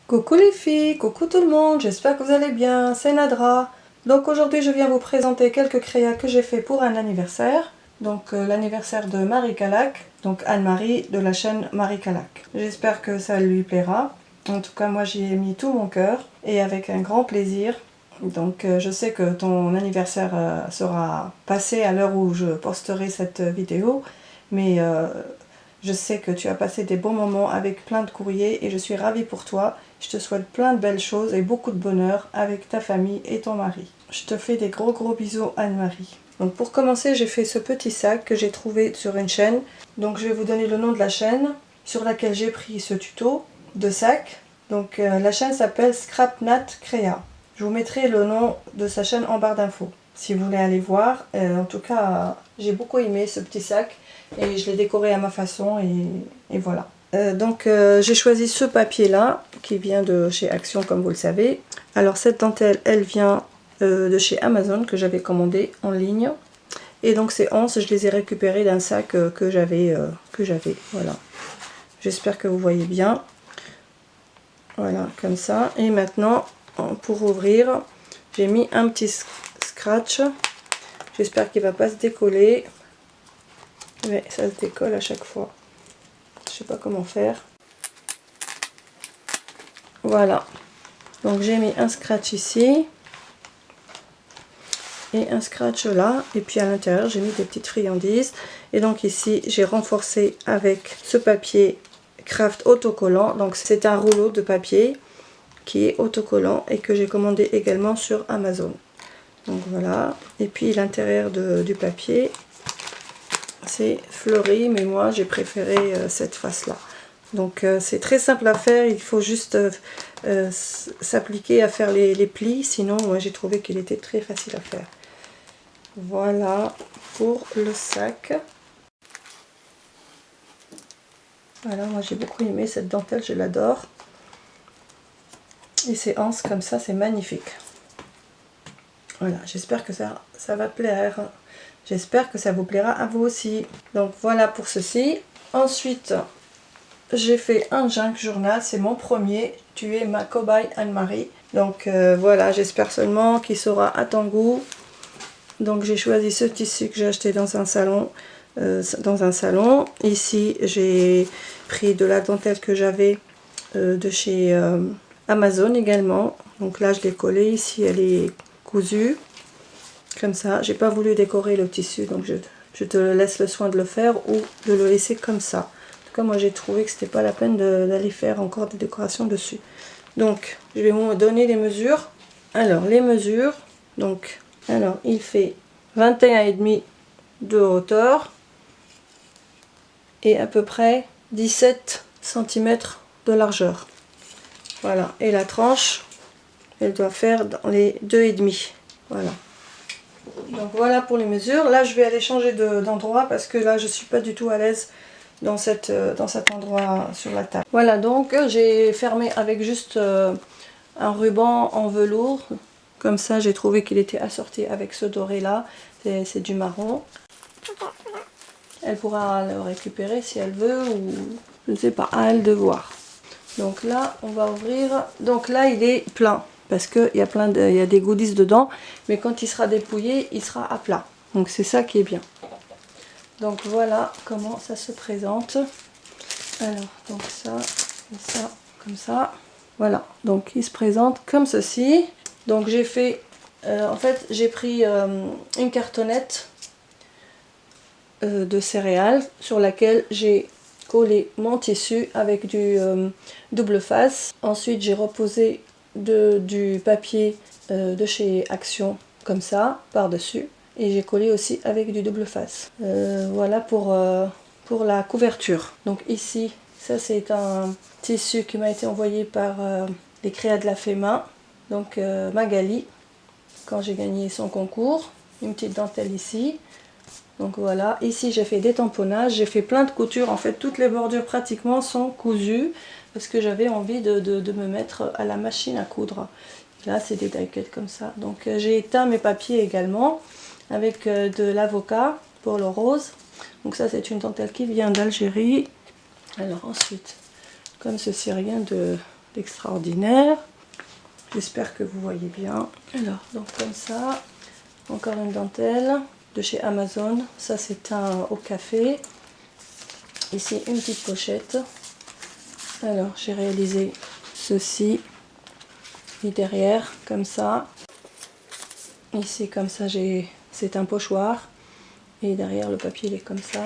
Coucou les filles, coucou tout le monde, j'espère que vous allez bien, c'est Nadra. Donc aujourd'hui je viens vous présenter quelques créas que j'ai fait pour un anniversaire. Donc l'anniversaire de Marie Calac, donc Anne-Marie de la chaîne Marie Calac. J'espère que ça lui plaira. En tout cas moi j'y ai mis tout mon cœur et avec un grand plaisir. Donc je sais que ton anniversaire sera passé à l'heure où je posterai cette vidéo. Mais je sais que tu as passé des bons moments avec plein de courriers et je suis ravie pour toi. Je te souhaite plein de belles choses et beaucoup de bonheur avec ta famille et ton mari. Je te fais des gros bisous Anne-Marie. Donc pour commencer, j'ai fait ce petit sac que j'ai trouvé sur une chaîne. Donc je vais vous donner le nom de la chaîne sur laquelle j'ai pris ce tuto de sac. Donc la chaîne s'appelle Scrapnat Créa. Je vous mettrai le nom de sa chaîne en barre d'infos si vous voulez aller voir. En tout cas, j'ai beaucoup aimé ce petit sac et je l'ai décoré à ma façon et voilà. J'ai choisi ce papier là qui vient de chez Action comme vous le savez. Alors cette dentelle elle vient de chez Amazon que j'avais commandé en ligne. Et donc ces anses je les ai récupérées d'un sac que j'avais. Voilà. J'espère que vous voyez bien. Voilà comme ça. Et maintenant pour ouvrir j'ai mis un petit scratch. J'espère qu'il ne va pas se décoller. Mais ça se décolle à chaque fois. Je sais pas comment faire. Voilà. Donc j'ai mis un scratch ici. Et un scratch là. Et puis à l'intérieur j'ai mis des petites friandises. Et donc ici j'ai renforcé avec ce papier craft autocollant. Donc c'est un rouleau de papier qui est autocollant et que j'ai commandé également sur Amazon. Donc voilà. Et puis l'intérieur du papier. C'est fleuri, mais moi j'ai préféré cette face là. Donc c'est très simple à faire, il faut juste s'appliquer à faire les plis, sinon moi j'ai trouvé qu'il était très facile à faire. Voilà pour le sac. Voilà, moi j'ai beaucoup aimé cette dentelle, je l'adore. Et ces anses comme ça, c'est magnifique. Voilà, j'espère que ça va plaire. J'espère que ça vous plaira à vous aussi. Donc voilà pour ceci. Ensuite, j'ai fait un junk journal, c'est mon premier. Tu es ma cobaye Anne-Marie. Donc voilà, j'espère seulement qu'il sera à ton goût. Donc j'ai choisi ce tissu que j'ai acheté dans un salon. Ici, j'ai pris de la dentelle que j'avais de chez Amazon également. Donc là, je l'ai collée. Ici, elle est cousue. Comme ça, j'ai pas voulu décorer le tissu, donc je te laisse le soin de le faire ou de le laisser comme ça. En tout cas, moi j'ai trouvé que c'était pas la peine d'aller faire encore des décorations dessus. Donc, je vais vous donner les mesures. Alors, les mesures, donc, alors il fait 21,5 de hauteur et à peu près 17 cm de largeur. Voilà, et la tranche, elle doit faire dans les 2,5. Voilà. Donc voilà pour les mesures. Là je vais aller changer d'endroit parce que là je suis pas du tout à l'aise dans cet endroit sur la table. Voilà, donc j'ai fermé avec juste un ruban en velours. Comme ça j'ai trouvé qu'il était assorti avec ce doré là. C'est du marron. Elle pourra le récupérer si elle veut ou je ne sais pas, à elle de voir. Donc là on va ouvrir. Donc là il est plein. Parce qu'il y a des goodies dedans, mais quand il sera dépouillé, il sera à plat. Donc c'est ça qui est bien. Donc voilà comment ça se présente. Alors, donc ça, et ça, comme ça. Voilà, donc il se présente comme ceci. Donc j'ai fait, en fait, j'ai pris une cartonnette de céréales sur laquelle j'ai collé mon tissu avec du double face. Ensuite j'ai reposé du papier de chez Action comme ça par dessus et j'ai collé aussi avec du double face. Voilà pour la couverture. Donc ici ça c'est un tissu qui m'a été envoyé par les créas de la Fema, donc Magali, quand j'ai gagné son concours. Une petite dentelle ici. Donc voilà, ici j'ai fait des tamponnages, j'ai fait plein de coutures, en fait toutes les bordures pratiquement sont cousues parce que j'avais envie de me mettre à la machine à coudre. Là c'est des die-cuts comme ça. Donc j'ai éteint mes papiers également avec de l'avocat pour le rose. Donc ça c'est une dentelle qui vient d'Algérie. Alors ensuite, comme ceci rien extraordinaire. J'espère que vous voyez bien. Alors, donc comme ça, encore une dentelle de chez Amazon. Ça, c'est un au café. Ici, une petite pochette. Alors, j'ai réalisé ceci. Et derrière, comme ça. Ici, comme ça, c'est un pochoir. Et derrière, le papier, il est comme ça.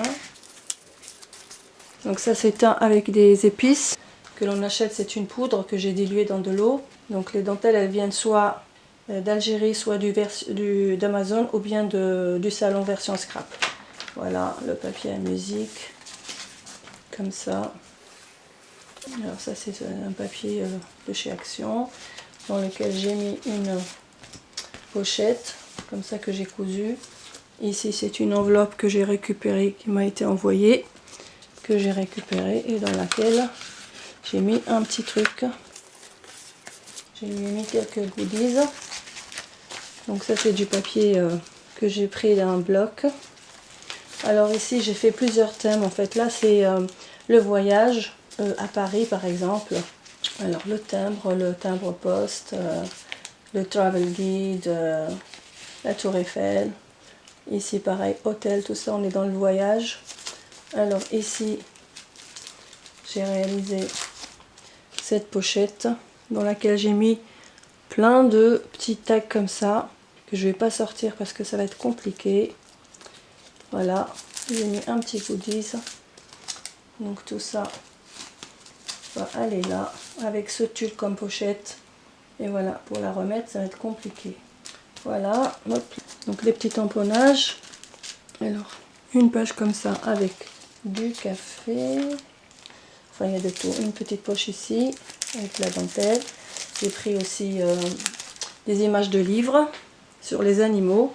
Donc ça, c'est un avec des épices que l'on achète. C'est une poudre que j'ai diluée dans de l'eau. Donc les dentelles, elles viennent soit d'Algérie, soit d'Amazon, ou bien du salon version scrap. Voilà, le papier à musique. Comme ça. Alors ça, c'est un papier de chez Action, dans lequel j'ai mis une pochette, comme ça, que j'ai cousu. Ici, c'est une enveloppe que j'ai récupérée, qui m'a été envoyée, que j'ai récupérée, et dans laquelle j'ai mis un petit truc. J'ai mis quelques goodies. Donc ça, c'est du papier que j'ai pris d'un bloc. Alors ici, j'ai fait plusieurs thèmes. En fait, là, c'est le voyage à Paris, par exemple. Alors le timbre poste, le travel guide, la tour Eiffel. Ici, pareil, hôtel, tout ça, on est dans le voyage. Alors ici, j'ai réalisé cette pochette dans laquelle j'ai mis plein de petits tags comme ça, que je vais pas sortir parce que ça va être compliqué. Voilà, j'ai mis un petit goodies. Donc tout ça va aller là, avec ce tulle comme pochette. Et voilà, pour la remettre, ça va être compliqué. Voilà, hop. Donc les petits tamponnages. Alors, une page comme ça avec du café. Enfin, il y a de tout. Une petite poche ici, avec la dentelle. J'ai pris aussi des images de livres sur les animaux.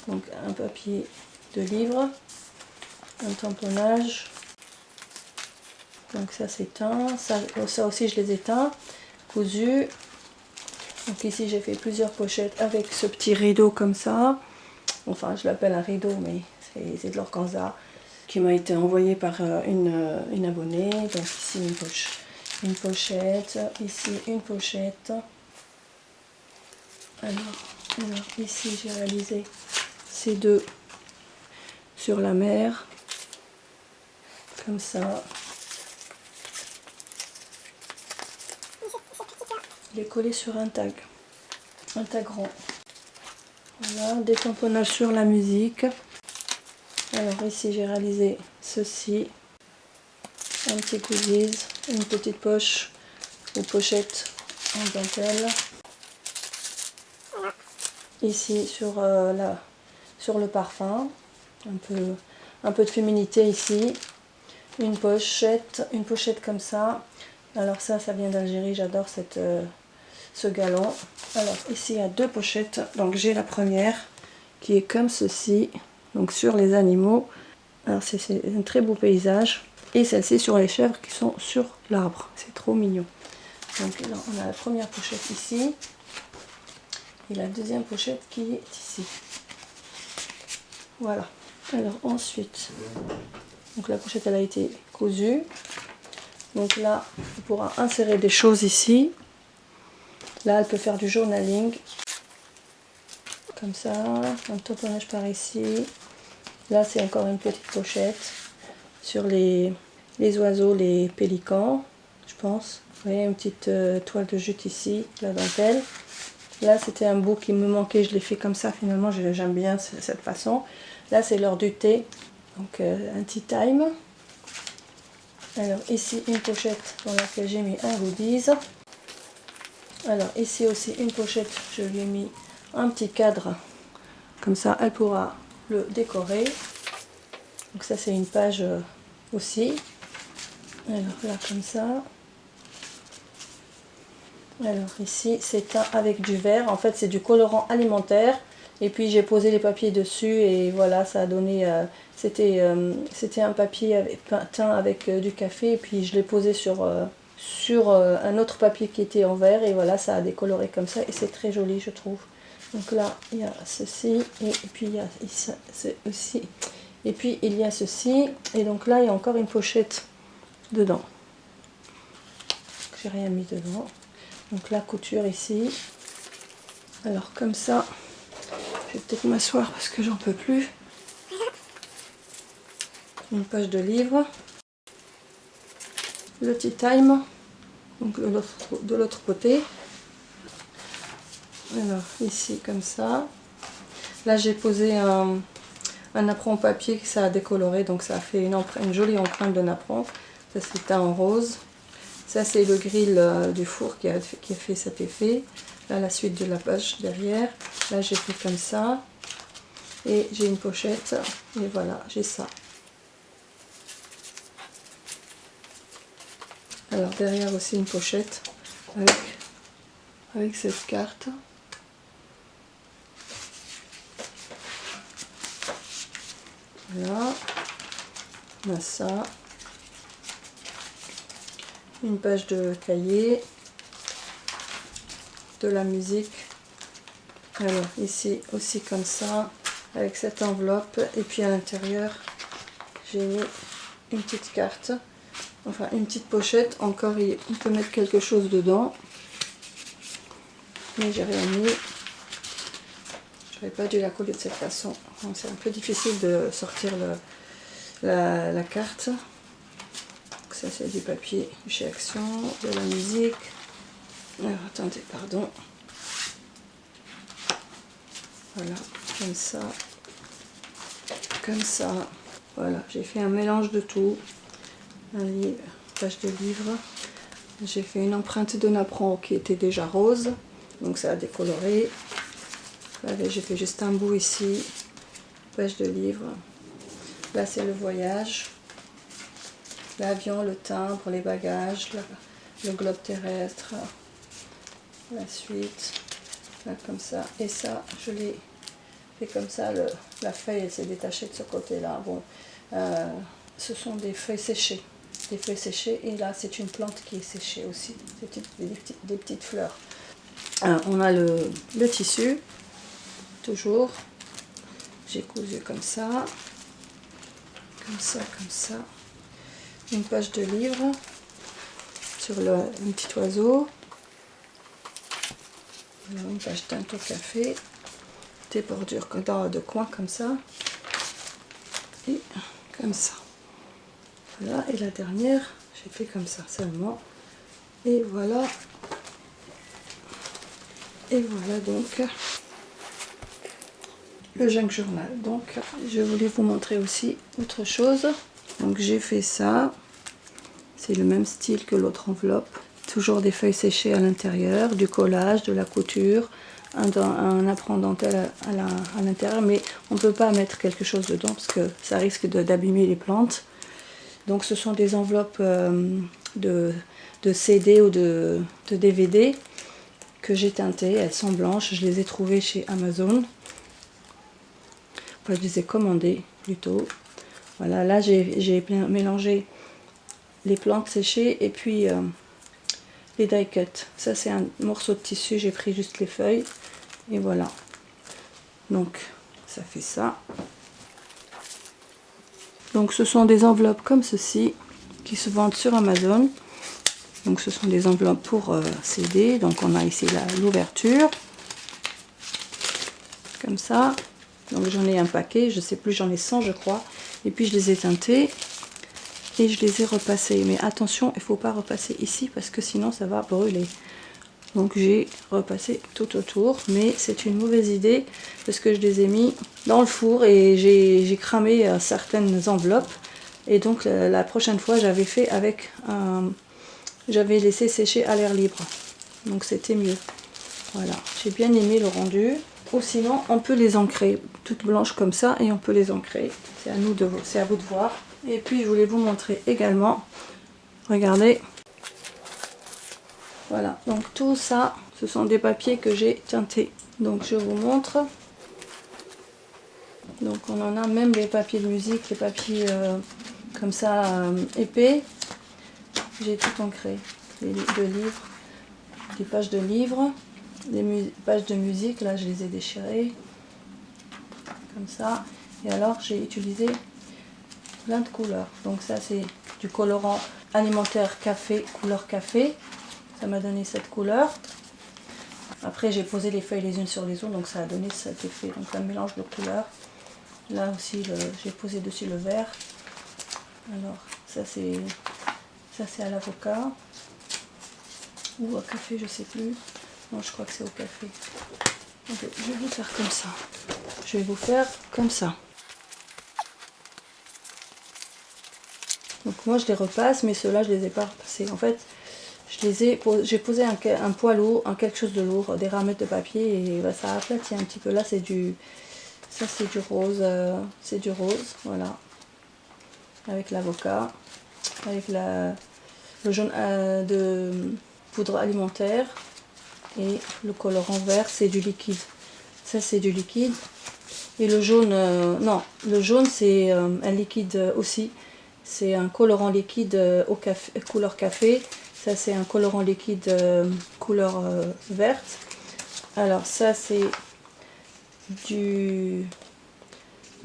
Donc un papier de livre. Un tamponnage. Donc ça s'éteint. Ça aussi, je les éteins. Cousu. Donc ici, j'ai fait plusieurs pochettes avec ce petit rideau comme ça. Enfin, je l'appelle un rideau, mais c'est de l'organza qui m'a été envoyé par une abonnée. Donc ici, une pochette. Ici, une pochette. Alors ici, j'ai réalisé ces deux sur la mer. Comme ça. Il est collé sur un tag rond. Voilà, des tamponnages sur la musique. Alors ici, j'ai réalisé ceci. Un petit goodies, une petite poche ou pochette en dentelle. Ici, sur le parfum, un peu de féminité ici. Une pochette comme ça. Alors ça vient d'Algérie, j'adore ce galon. Alors ici, il y a deux pochettes. Donc j'ai la première qui est comme ceci, donc sur les animaux. Alors c'est un très beau paysage. Et celle-ci sur les chèvres qui sont sur l'arbre. C'est trop mignon. Donc là, on a la première pochette ici. Et la deuxième pochette qui est ici. Voilà. Alors ensuite, donc la pochette, elle a été cousue. Donc là, on pourra insérer des choses ici. Là, elle peut faire du journaling. Comme ça. Un tamponnage par ici. Là, c'est encore une petite pochette sur les oiseaux, les pélicans, je pense. Vous voyez, une petite toile de jute ici, la dentelle. Là, c'était un bout qui me manquait, je l'ai fait comme ça. Finalement, j'aime bien cette façon. Là, c'est l'heure du thé, donc un tea time. Alors, ici, une pochette dans laquelle j'ai mis un goodies. Alors, ici aussi, une pochette, je lui ai mis un petit cadre. Comme ça, elle pourra le décorer. Donc ça, c'est une page aussi. Alors là, comme ça. Alors ici, c'est un avec du vert. En fait, c'est du colorant alimentaire. Et puis, j'ai posé les papiers dessus. Et voilà, ça a donné... c'était un papier teint avec du café. Et puis, je l'ai posé sur un autre papier qui était en vert. Et voilà, ça a décoloré comme ça. Et c'est très joli, je trouve. Donc là, il y a ceci. Et puis, il y a ceci. Et puis, il y a ceci. Et donc là, il y a encore une pochette dedans. j'ai rien mis dedans. Donc la couture ici. Alors comme ça, je vais peut-être m'asseoir parce que j'en peux plus. Une page de livre. Le tea time, donc de l'autre côté. Alors ici comme ça. Là j'ai posé un napperon papier que ça a décoloré, donc ça a fait une jolie empreinte de napperon. Ça c'est teint en rose. Ça c'est le grill du four qui a fait cet effet. Là la suite de la page derrière. Là j'ai fait comme ça. Et j'ai une pochette. Et voilà, j'ai ça. Alors derrière aussi une pochette avec cette carte. Voilà. On a ça. Une page de cahier. De la musique. Alors ici aussi comme ça. Avec cette enveloppe. Et puis à l'intérieur, j'ai mis une petite carte. Enfin une petite pochette. Encore on peut mettre quelque chose dedans. Mais j'ai rien mis. J'aurais pas dû la coller de cette façon. C'est un peu difficile de sortir la carte. Donc ça c'est du papier chez Action, de la musique. Alors attendez, pardon. Voilà, comme ça. Comme ça. Voilà, j'ai fait un mélange de tout. Un livre, page de livre. J'ai fait une empreinte de napperon qui était déjà rose. Donc ça a décoloré. Là j'ai fait juste un bout ici. Page de livre. Là c'est le voyage. L'avion, le timbre, les bagages, le globe terrestre. La suite. Là comme ça. Et ça, je l'ai fait comme ça. La feuille elle s'est détachée de ce côté-là. Bon, ce sont des feuilles séchées. Des feuilles séchées. Et là c'est une plante qui est séchée aussi. C'est des petites fleurs. On a le tissu. Toujours. J'ai cousu comme ça. Comme ça, comme ça. Une page de livre sur un petit oiseau. Alors, une page teinte au café. Des bordures de coin comme ça. Et comme ça. Voilà, et la dernière, j'ai fait comme ça seulement. Et voilà. Et voilà donc le junk journal. Donc je voulais vous montrer aussi autre chose. Donc j'ai fait ça. C'est le même style que l'autre enveloppe. Toujours des feuilles séchées à l'intérieur, du collage, de la couture, un apprend dentelle à l'intérieur, mais on ne peut pas mettre quelque chose dedans parce que ça risque d'abîmer les plantes. Donc ce sont des enveloppes de CD ou de DVD que j'ai teintées. Elles sont blanches, je les ai trouvées chez Amazon. Enfin, je les ai commandées plutôt. Voilà, là j'ai mélangé les plantes séchées et puis les die cut. Ça c'est un morceau de tissu, j'ai pris juste les feuilles et voilà. Donc ça fait ça. Donc ce sont des enveloppes comme ceci qui se vendent sur Amazon. Donc ce sont des enveloppes pour CD. Donc on a ici l'ouverture. Comme ça. Donc j'en ai un paquet, je sais plus, j'en ai 100 je crois. Et puis je les ai teintés. Et je les ai repassés. Mais attention, il ne faut pas repasser ici parce que sinon ça va brûler. Donc j'ai repassé tout autour. Mais c'est une mauvaise idée parce que je les ai mis dans le four et j'ai cramé certaines enveloppes. Et donc la prochaine fois j'avais fait avec j'avais laissé sécher à l'air libre. Donc c'était mieux. Voilà, j'ai bien aimé le rendu. Ou sinon on peut les ancrer toutes blanches comme ça et on peut les ancrer. C'est à vous de voir. Et puis je voulais vous montrer également, regardez, voilà, donc tout ça, ce sont des papiers que j'ai teintés. Donc je vous montre. Donc on en a même les papiers de musique, les papiers comme ça épais. J'ai tout ancré, des livres, des pages de livres, des pages de musique, là je les ai déchirées, comme ça. Et alors j'ai utilisé plein de couleurs. Donc ça c'est du colorant alimentaire café, couleur café. ça m'a donné cette couleur. Après j'ai posé les feuilles les unes sur les autres, donc ça a donné cet effet, donc un mélange de couleurs. Là aussi j'ai posé dessus le vert. Alors ça c'est à l'avocat ou au café, je sais plus. Non, je crois que c'est au café. Donc, je vais vous faire comme ça. Je vais vous faire comme ça. Donc moi je les repasse, mais ceux-là je les ai pas repassés. En fait, j'ai posé un poids lourd, quelque chose de lourd, des ramettes de papier, et bah, ça a aplati un petit peu. Là c'est du rose, voilà, avec l'avocat, avec le jaune de poudre alimentaire, et le colorant vert c'est du liquide. Ça c'est du liquide. Et le jaune, non, le jaune c'est un liquide aussi. C'est un colorant liquide au café, couleur café. Ça c'est un colorant liquide couleur verte. Alors ça c'est de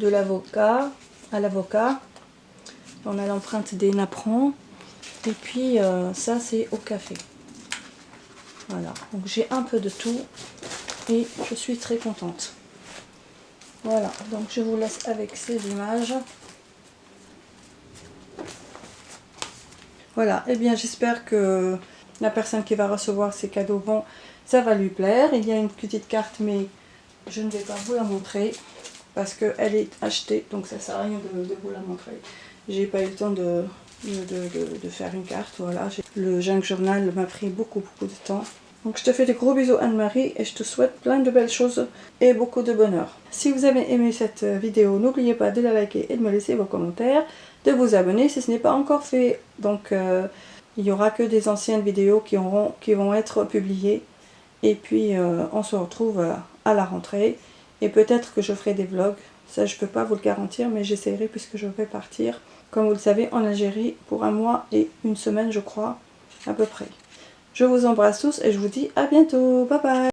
l'avocat à l'avocat. On a l'empreinte des napperons. Et puis ça c'est au café. Voilà, donc j'ai un peu de tout et je suis très contente. Voilà, donc je vous laisse avec ces images. Voilà, et bien j'espère que la personne qui va recevoir ces cadeaux, bon, ça va lui plaire. Il y a une petite carte, mais je ne vais pas vous la montrer parce qu'elle est achetée, donc ça sert à rien de vous la montrer. J'ai pas eu le temps de faire une carte, voilà. Le Junk Journal m'a pris beaucoup de temps. Donc je te fais des gros bisous Anne-Marie et je te souhaite plein de belles choses et beaucoup de bonheur. Si vous avez aimé cette vidéo, n'oubliez pas de la liker et de me laisser vos commentaires, de vous abonner si ce n'est pas encore fait. Donc il n'y aura que des anciennes vidéos qui vont être publiées. Et puis on se retrouve à la rentrée. Et peut-être que je ferai des vlogs. Ça je peux pas vous le garantir, mais j'essaierai puisque je vais partir, comme vous le savez, en Algérie pour 1 mois et 1 semaine je crois, à peu près. Je vous embrasse tous et je vous dis à bientôt. Bye bye.